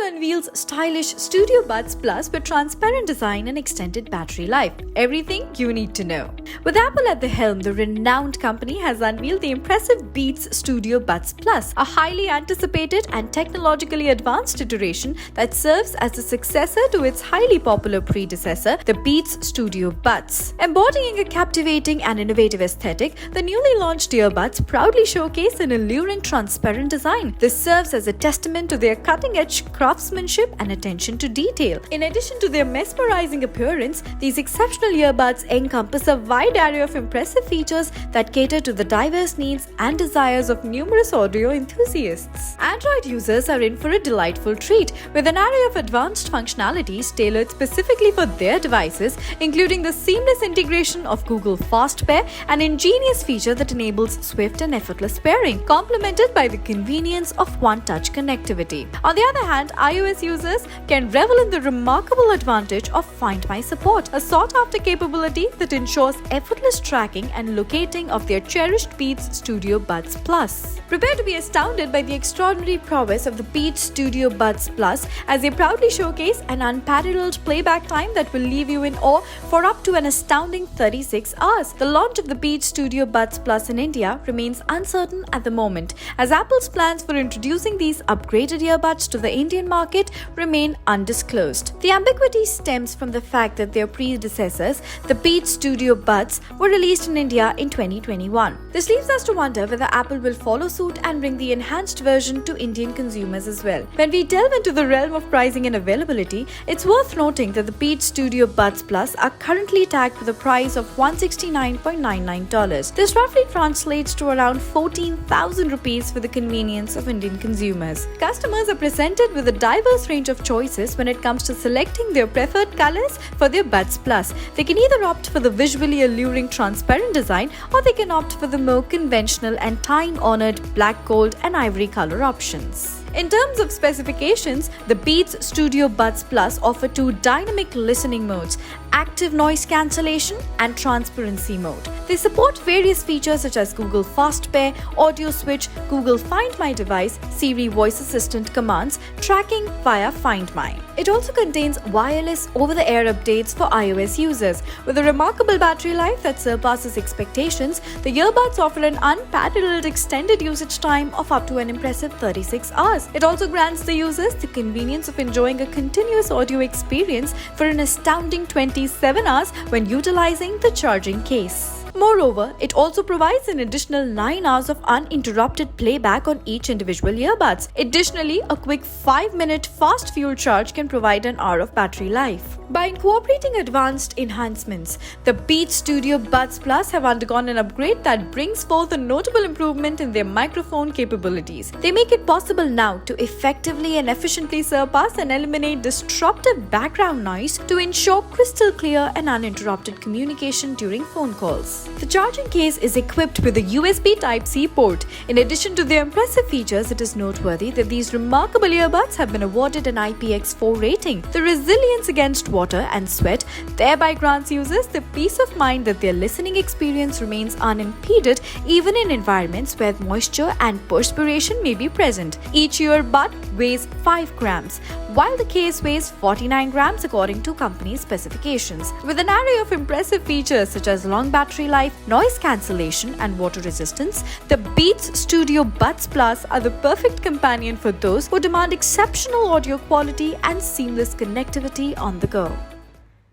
unveils stylish Studio Buds Plus with transparent design and extended battery life. Everything you need to know. With Apple at the helm, the renowned company has unveiled the impressive Beats Studio Buds Plus, a highly anticipated and technologically advanced iteration that serves as the successor to its highly popular predecessor, the Beats Studio Buds. Embodying a captivating and innovative aesthetic, the newly launched earbuds proudly showcase an alluring transparent design. This serves as a testament to their cutting-edge craftsmanship and attention to detail. In addition to their mesmerizing appearance, these exceptional earbuds encompass a wide array of impressive features that cater to the diverse needs and desires of numerous audio enthusiasts. Android users are in for a delightful treat with an array of advanced functionalities tailored specifically for their devices, including the seamless integration of Google Fast Pair, an ingenious feature that enables swift and effortless pairing, complemented by the convenience of one-touch connectivity. On the other hand, iOS users can revel in the remarkable advantage of Find My support, a sought-after capability that ensures effortless tracking and locating of their cherished Beats Studio Buds Plus. Prepare to be astounded by the extraordinary prowess of the Beats Studio Buds Plus as they proudly showcase an unparalleled playback time that will leave you in awe for up to an astounding 36 hours. The launch of the Beats Studio Buds Plus in India remains uncertain at the moment, as Apple's plans for introducing these upgraded earbuds to the Indian market remain undisclosed. The ambiguity stems from the fact that their predecessors, the Beats Studio Buds, were released in India in 2021. This leaves us to wonder whether Apple will follow suit and bring the enhanced version to Indian consumers as well. When we delve into the realm of pricing and availability, it's worth noting that the Beats Studio Buds Plus are currently tagged with a price of $169.99. This roughly translates to around 14,000 rupees for the convenience of Indian consumers. Customers are presented with a diverse range of choices when it comes to selecting their preferred colors for their Buds Plus. They can either opt for the visually alluring transparent design, or they can opt for the more conventional and time-honored black, gold and ivory color options. In terms of specifications, the Beats Studio Buds Plus offer two dynamic listening modes: active noise cancellation and transparency mode. They support various features such as Google Fast Pair, audio switch, Google Find My device, Siri voice assistant commands, tracking via Find My. It also contains wireless over-the-air updates for iOS users. With a remarkable battery life that surpasses expectations, the earbuds offer an unparalleled extended usage time of up to an impressive 36 hours. It also grants the users the convenience of enjoying a continuous audio experience for an astounding 27 hours when utilizing the charging case. Moreover, it also provides an additional 9 hours of uninterrupted playback on each individual earbuds. Additionally, a quick 5-minute fast fuel charge can provide an hour of battery life. By incorporating advanced enhancements, the Beats Studio Buds Plus have undergone an upgrade that brings forth a notable improvement in their microphone capabilities. They make it possible now to effectively and efficiently surpass and eliminate disruptive background noise to ensure crystal clear and uninterrupted communication during phone calls. The charging case is equipped with a USB Type-C port. In addition to their impressive features, it is noteworthy that these remarkable earbuds have been awarded an IPX4 rating. The resilience against water and sweat thereby grants users the peace of mind that their listening experience remains unimpeded even in environments where moisture and perspiration may be present. Each earbud weighs 5 grams, while the case weighs 49 grams according to company specifications. With an array of impressive features such as long battery life, noise cancellation and water resistance, the Beats Studio Buds Plus are the perfect companion for those who demand exceptional audio quality and seamless connectivity on the go.